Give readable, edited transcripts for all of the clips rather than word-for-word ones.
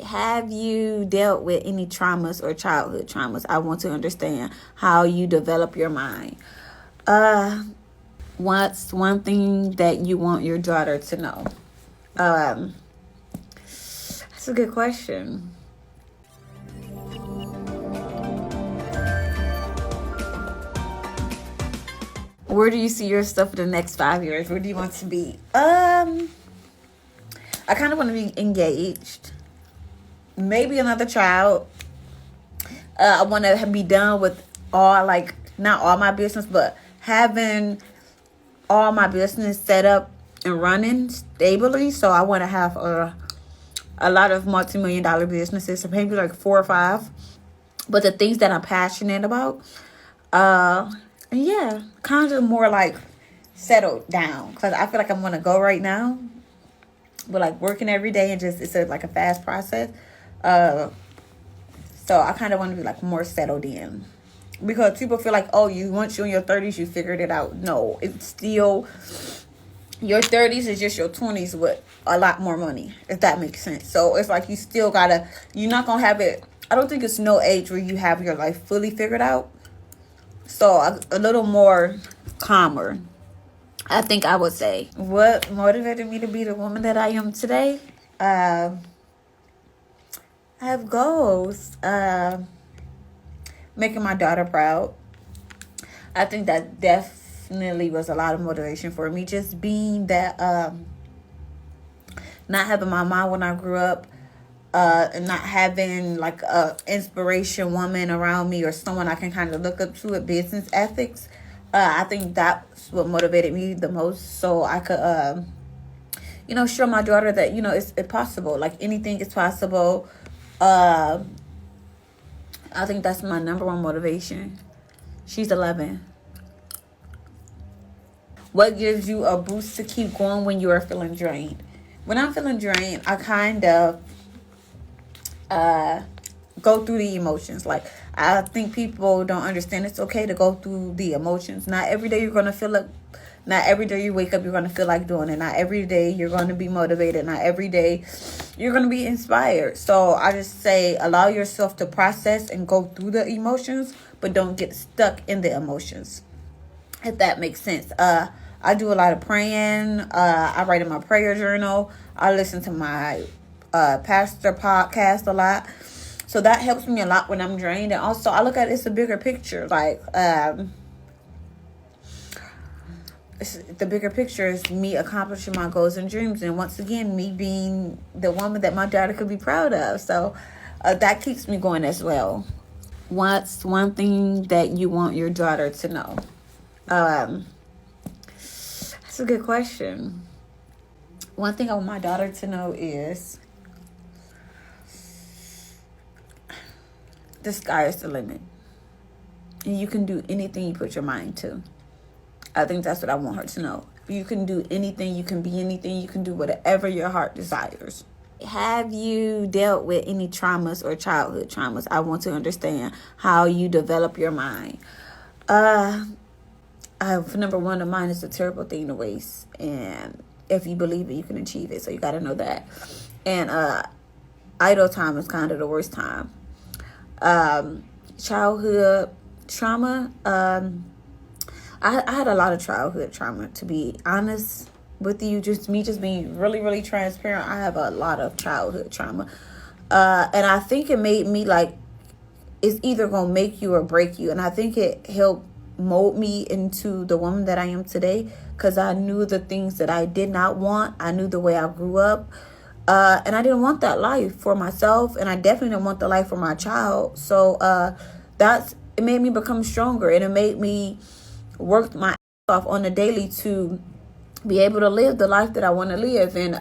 Have you dealt with any traumas or childhood traumas? I want to understand how you develop your mind. What's one thing that you want your daughter to know? That's a good question. Where do you see yourself in the next 5 years? Where do you want to be? I kind of want to be engaged. Maybe another child. I want to be done with all, like, not all my business, but having all my business set up and running stably. So I want to have a lot of multi-million-dollar businesses, so maybe like 4 or 5. But the things that I'm passionate about, yeah, kind of more like settled down. Because I feel like I'm going to go right now. But like working every day and just, it's like a fast process. So I kind of want to be like more settled in. Because people feel like, oh, once you're in your 30s, you figured it out. No, it's still, your 30s is just your 20s with a lot more money, if that makes sense. So it's like you still gotta, you're not gonna have it. I don't think it's no age where you have your life fully figured out. So a little more calmer, I think I would say. What motivated me to be the woman that I am today? I have goals. Making my daughter proud. I think that definitely was a lot of motivation for me. Just being that, not having my mom when I grew up, and not having like a inspiration woman around me or someone I can kind of look up to with business ethics. I think that's what motivated me the most. So I could, show my daughter that, it's possible. Like anything is possible. I think that's my number one motivation. She's 11. What gives you a boost to keep going when you are feeling drained? When I'm feeling drained, I kind of go through the emotions. Like, I think people don't understand it's okay to go through the emotions. Not every day you're going to feel like, not every day you wake up you're going to feel like doing it. Not every day you're going to be motivated. Not every day you're going to be inspired. So I just say allow yourself to process and go through the emotions, but don't get stuck in the emotions, if that makes sense. I do a lot of praying. I write in my prayer journal. I listen to my pastor podcast a lot. So that helps me a lot when I'm drained. And also I look at it's a bigger picture. Like, the bigger picture is me accomplishing my goals and dreams. And once again, me being the woman that my daughter could be proud of. So that keeps me going as well. What's one thing that you want your daughter to know? That's a good question. One thing I want my daughter to know is the sky is the limit. And you can do anything you put your mind to. I think that's what I want her to know. You can do anything. You can be anything. You can do whatever your heart desires. Have you dealt with any traumas or childhood traumas? I want to understand how you develop your mind. Number one, the mind is a terrible thing to waste. And if you believe it, you can achieve it. So you got to know that. And idle time is kind of the worst time. Childhood trauma. I had a lot of childhood trauma, to be honest with you. Just being really, really transparent. I have a lot of childhood trauma. And I think it made me like, it's either going to make you or break you. And I think it helped mold me into the woman that I am today. Because I knew the things that I did not want. I knew the way I grew up. And I didn't want that life for myself. And I definitely didn't want the life for my child. So it made me become stronger. And it made me work my ass off on the daily to be able to live the life that I want to live. And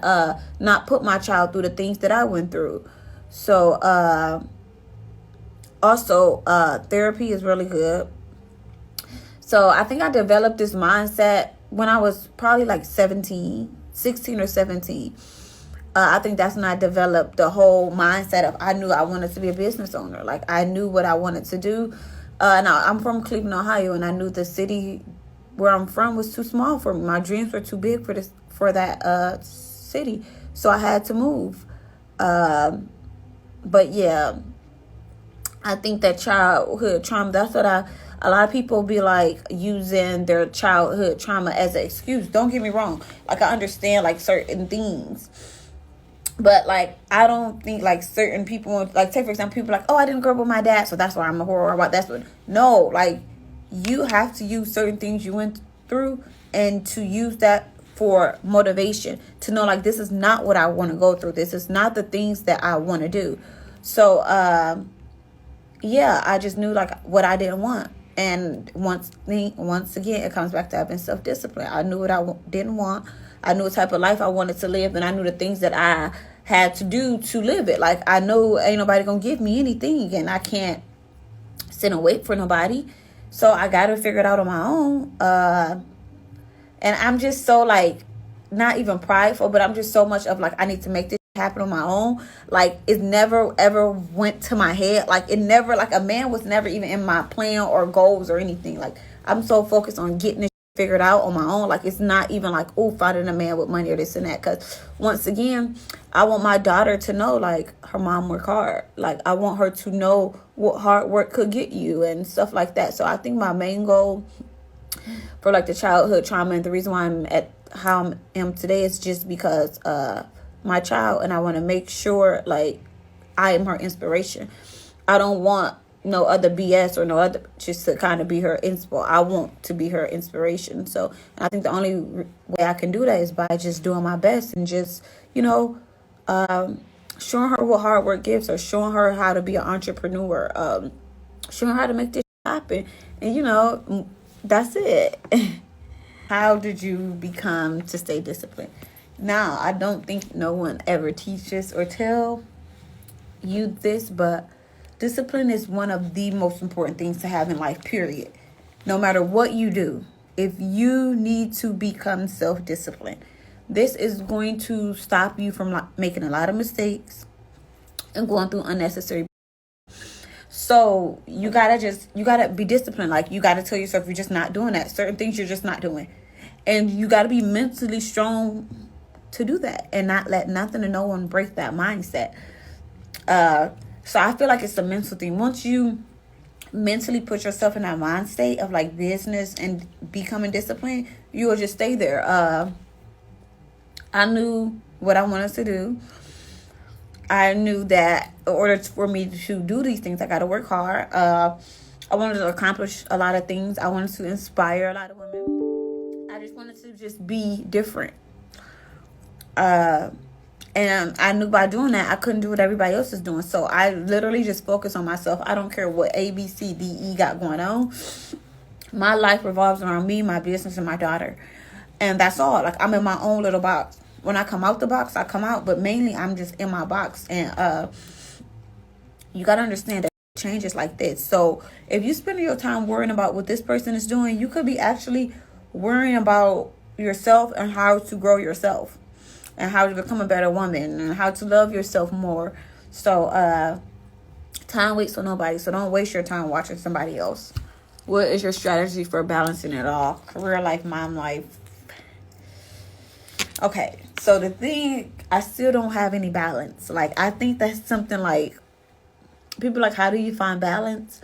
not put my child through the things that I went through. So also therapy is really good. So I think I developed this mindset when I was probably like 16 or 17. I think that's when I developed the whole mindset of I knew I wanted to be a business owner. Like I knew what I wanted to do. Now I'm from Cleveland, Ohio, and I knew the city where I'm from was too small for me. My dreams were too big for that city. So I had to move. But yeah, I think that childhood trauma, that's what a lot of people be like using their childhood trauma as an excuse. Don't get me wrong. Like, I understand like certain things. But like, I don't think like certain people, like, take for example, people like, oh, I didn't grow up with my dad, so that's why I'm a horror about that's what. No, like, you have to use certain things you went through and to use that for motivation, to know like, this is not what I want to go through. This is not the things that I want to do. So yeah, I just knew like what I didn't want. And once again, it comes back to having self-discipline. I knew what I didn't want. I knew what type of life I wanted to live, and I knew the things that I had to do to live it. Like, I know ain't nobody gonna give me anything, and I can't sit and wait for nobody. So I gotta figure it out on my own. And I'm just so like, not even prideful, but I'm just so much of like, I need to make this happen on my own. Like, it never ever went to my head. Like, it never, like, a man was never even in my plan or goals or anything. Like, I'm so focused on getting this figured out on my own. Like, it's not even like, oh, finding a man with money or this and that. Because once again, I want my daughter to know like her mom worked hard. Like, I want her to know what hard work could get you and stuff like that. So I think my main goal for like the childhood trauma, and the reason why I'm at how I am today, is just because my child, and I want to make sure like I am her inspiration. I don't want no other BS or no other, just to kind of be her inspo. I want to be her inspiration. So I think the only way I can do that is by just doing my best and just, showing her what hard work gives her, showing her how to be an entrepreneur, showing her how to make this happen. And that's it. How did you become to stay disciplined? Now, I don't think no one ever teaches or tell you this, but discipline is one of the most important things to have in life, period. No matter what you do, if you need to become self-disciplined, this is going to stop you from making a lot of mistakes and going through unnecessary. So you gotta be disciplined. Like, you gotta tell yourself you're just not doing that. Certain things you're just not doing. And you gotta be mentally strong to do that and not let nothing or no one break that mindset. So I feel like it's a mental thing. Once you mentally put yourself in that mind state of like business and becoming disciplined, you will just stay there. I knew what I wanted to do. I knew that in order for me to do these things, I got to work hard. I wanted to accomplish a lot of things. I wanted to inspire a lot of women. I just wanted to just be different. And I knew by doing that, I couldn't do what everybody else is doing. So I literally just focus on myself. I don't care what A, B, C, D, E got going on. My life revolves around me, my business, and my daughter. And that's all. Like, I'm in my own little box. When I come out the box, I come out. But mainly, I'm just in my box. And you got to understand that changes like this. So if you spend your time worrying about what this person is doing, you could be actually worrying about yourself and how to grow yourself and how to become a better woman and how to love yourself more. So time waits for nobody. So don't waste your time watching somebody else. What is your strategy for balancing it all? Career life, mom life. Okay, so the thing, I still don't have any balance. Like, I think that's something like, people like, how do you find balance?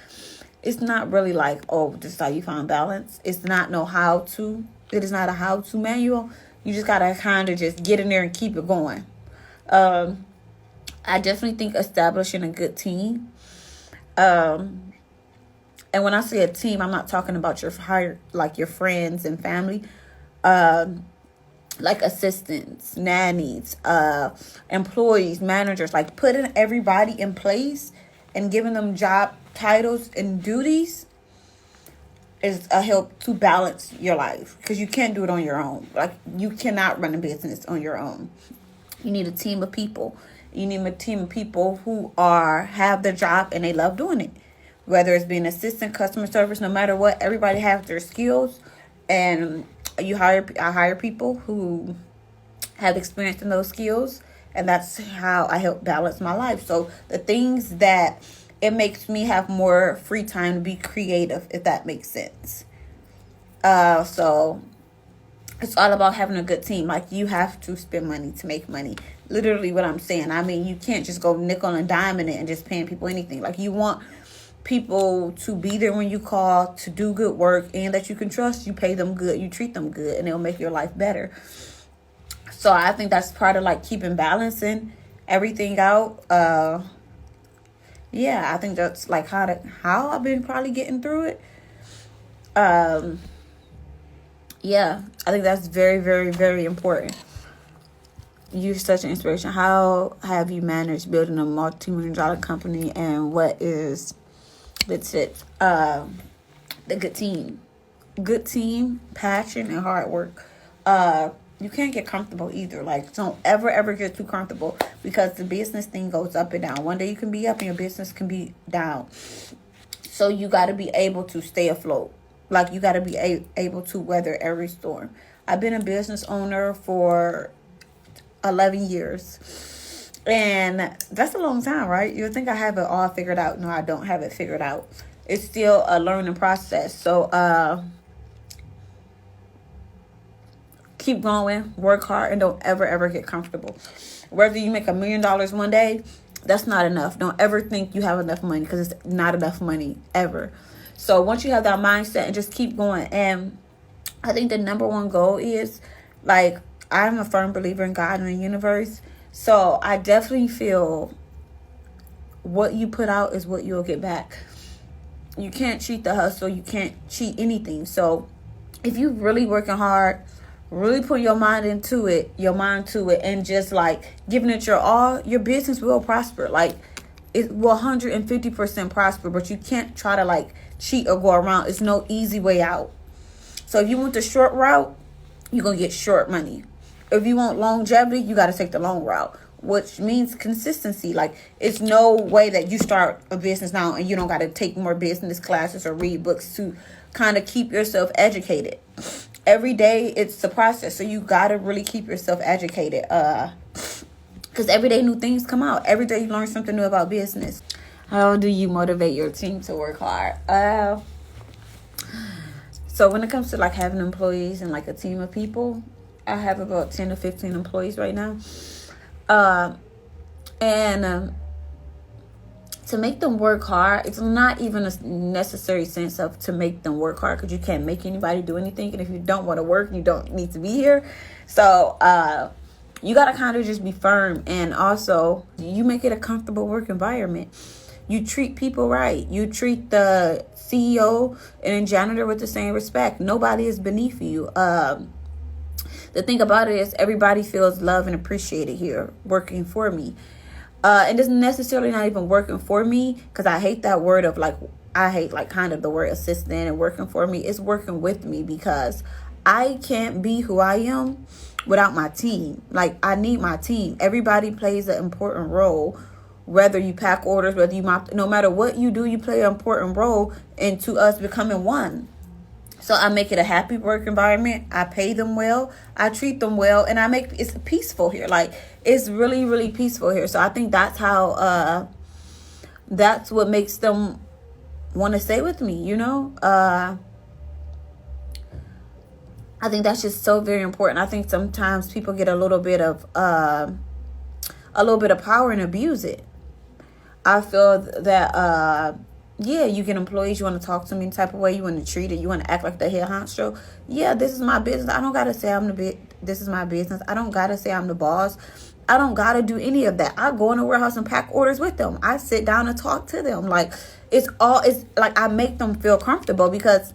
It's not really like, oh, this is how you find balance. It's not no how to. It is not a how to manual. You just got to kind of just get in there and keep it going. I definitely think establishing a good team. And when I say a team, I'm not talking about your friends and family. Like assistants, nannies, employees, managers. Like, putting everybody in place and giving them job titles and duties is a help to balance your life, because you can't do it on your own. Like, you cannot run a business on your own. You need a team of people. You need a team of people who have their job and they love doing it. Whether it's being assistant, customer service, no matter what, everybody has their skills, and I hire people who have experience in those skills, and that's how I help balance my life. So the things that it makes me have more free time to be creative, if that makes sense. So It's all about having a good team. Like, you have to spend money to make money. Literally what I'm saying. I mean, you can't just go nickel and dime in it and just paying people anything. Like, you want people to be there when you call, to do good work, and that you can trust. You pay them good, you treat them good, and it'll make your life better. So I think that's part of like keeping balancing everything out. Yeah, I think that's like how I've been probably getting through it. Yeah, I think that's very, very, very important. You're such an inspiration. How have you managed building a multi-million-dollar company, and what is the tips? The good team, passion, and hard work. You can't get comfortable either. Like, don't ever get too comfortable, because the business thing goes up and down. One day you can be up and your business can be down. So you got to be able to stay afloat. Like, you got to be able to weather every storm. I've been a business owner for 11 years. And that's a long time, right? You think I have it all figured out. No, I don't have it figured out. It's still a learning process. So, keep going, work hard, and don't ever get comfortable. Whether you make $1 million one day, that's not enough. Don't ever think you have enough money, because it's not enough money ever. So once you have that mindset, and just keep going. And I think the number one goal is, like, I'm a firm believer in God and the universe. So I definitely feel what you put out is what you'll get back. You can't cheat the hustle. You can't cheat anything. So if you're really working hard, really put your mind to it, and just like giving it your all, your business will prosper. Like, it will 150% prosper, but you can't try to like cheat or go around. It's no easy way out. So if you want the short route, you're going to get short money. If you want longevity, you got to take the long route, which means consistency. Like, it's no way that you start a business now and you don't got to take more business classes or read books to kind of keep yourself educated. Every day it's the process. So you got to really keep yourself educated. Because every day new things come out. Every day you learn something new about business. How do you motivate your team to work hard? So when it comes to like having employees and like a team of people, I have about 10 to 15 employees right now. And to make them work hard, it's not even a necessary sense of to make them work hard, because you can't make anybody do anything. And if you don't want to work, you don't need to be here. So you got to kind of just be firm. And also, you make it a comfortable work environment. You treat people right. You treat the CEO and janitor with the same respect. Nobody is beneath you. The thing about it is, everybody feels loved and appreciated here working for me. And it's necessarily not even working for me, because I hate that word of like, I hate like kind of the word assistant and working for me. It's working with me, because I can't be who I am without my team. Like, I need my team. Everybody plays an important role. Whether you pack orders, whether you mop, no matter what you do, you play an important role into us becoming one. So I make it a happy work environment. I pay them well. I treat them well. And I make it's peaceful here. Like, it's really, really peaceful here. So I think that's how, that's what makes them want to stay with me, you know? I think that's just so very important. I think sometimes people get a little bit of power and abuse it. I feel that, yeah, you get employees, you want to talk to me in type of way, you want to treat it, you want to act like the head honcho. Yeah, this is my business. I don't got to say this is my business. I don't got to say I'm the boss. I don't got to do any of that. I go in the warehouse and pack orders with them. I sit down and talk to them. Like, it's like I make them feel comfortable, because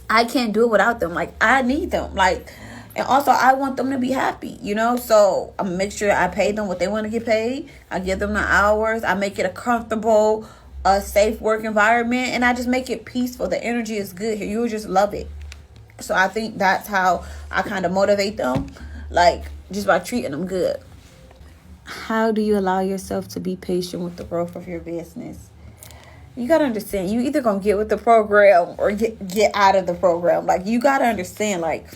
I can't do it without them. Like, I need them. Like, and also I want them to be happy, you know? So I make sure I pay them what they want to get paid. I give them the hours. I make it a comfortable, a safe work environment, and I just make it peaceful. The energy is good here. You'll just love it. So I think that's how I kind of motivate them, like, just by treating them good. How do you allow yourself to be patient with the growth of your business? You got to understand, you either going to get with the program or get out of the program. Like, you got to understand, like,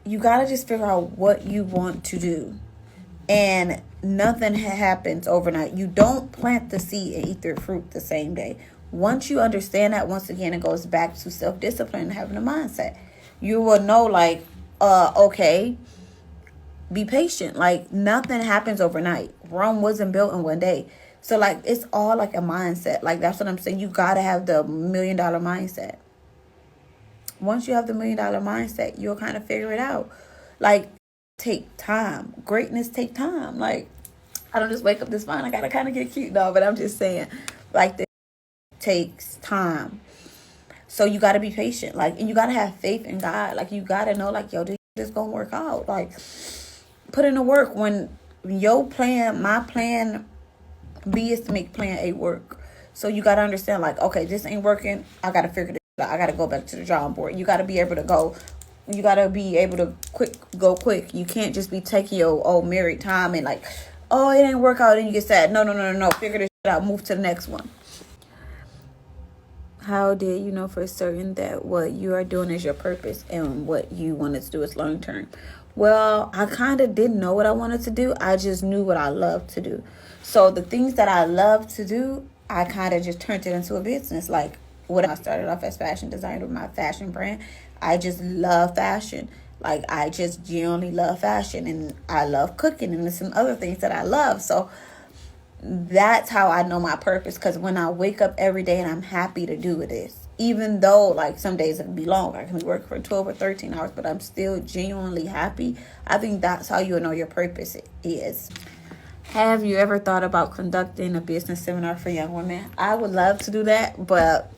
you got to just figure out what you want to do. And nothing happens overnight. You don't plant the seed and eat the fruit the same day. Once you understand that, once again, it goes back to self-discipline and having a mindset. You will know, like, okay, be patient. Like, nothing happens overnight. Rome wasn't built in one day. So, like, it's all like a mindset. Like, that's what I'm saying. You got to have the $1 million mindset. Once you have the $1 million mindset, you'll kind of figure it out. Like, take time. Greatness take time. Like, I don't just wake up this fine. I got to kind of get cute, though. But I'm just saying, like, this takes time. So you got to be patient. Like, and you got to have faith in God. Like, you got to know, like, yo, this is going to work out. Like, put in the work. When your plan, my plan B is to make plan A work. So you got to understand, like, okay, this ain't working. I got to figure this out. I got to go back to the drawing board. You got to be able to go. You got to be able to go quick. You can't just be taking your old married time and like, oh, it didn't work out. And you get sad. No. Figure this out. Move to the next one. How did you know for certain that what you are doing is your purpose and what you wanted to do is long term? Well, I kind of didn't know what I wanted to do. I just knew what I loved to do. So the things that I love to do, I kind of just turned it into a business. Like, when I started off as fashion designer with my fashion brand, I just love fashion. Like, I just genuinely love fashion, and I love cooking, and there's some other things that I love. So that's how I know my purpose, because when I wake up every day and I'm happy to do this, even though like some days it can be long, I can be working for 12 or 13 hours, but I'm still genuinely happy. I think that's how you know your purpose is. Have you ever thought about conducting a business seminar for young women? I would love to do that, but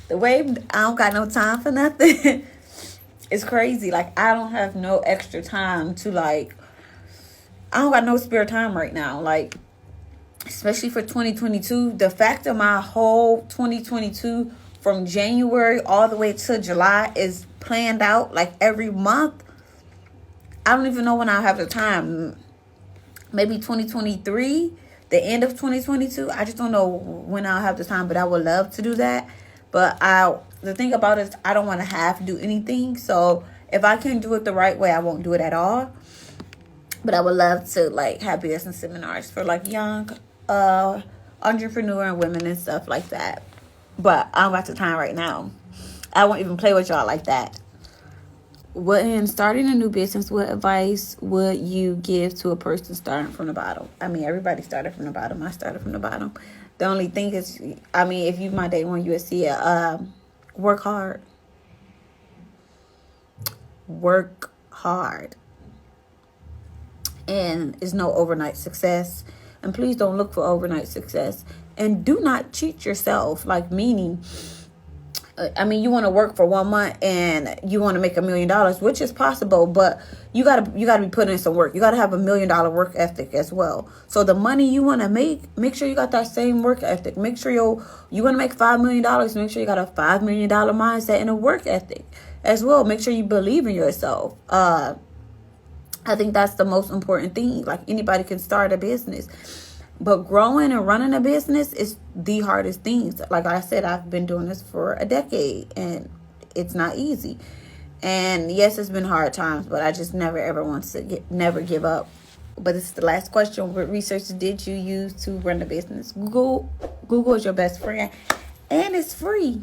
the way I don't got no time for nothing, it's crazy. Like, I don't have no extra time to, like, I don't got no spare time right now. Like, especially for 2022, the fact of my whole 2022 from January all the way to July is planned out like every month. I don't even know when I'll have the time. Maybe 2023, the end of 2022. I just don't know when I'll have the time, but I would love to do that. But the thing about it is I don't want to have to do anything. So if I can do it the right way, I won't do it at all. But I would love to like have business seminars for like young entrepreneur and women and stuff like that. But I don't got the time right now. I won't even play with y'all like that. When starting a new business, what advice would you give to a person starting from the bottom? I mean, everybody started from the bottom. I started from the bottom. The only thing is, I mean, if you my day one, you would see it. Work hard. Work hard. And it's no overnight success. And please don't look for overnight success. And do not cheat yourself. Like, meaning, I mean, you want to work for 1 month and you want to make $1 million, which is possible, but you gotta be putting in some work. You gotta have $1 million work ethic as well. So the money you want to make sure you got that same work ethic. Make sure you want to make $5 million. Make sure you got a $5 million mindset and a work ethic as well. Make sure you believe in yourself. I think that's the most important thing. Like, anybody can start a business, but growing and running a business is the hardest things. Like I said, I've been doing this for a decade and it's not easy. And yes, it's been hard times, but I just never ever want to never give up. But this is the last question. What research did you use to run a business? Google is your best friend, and it's free.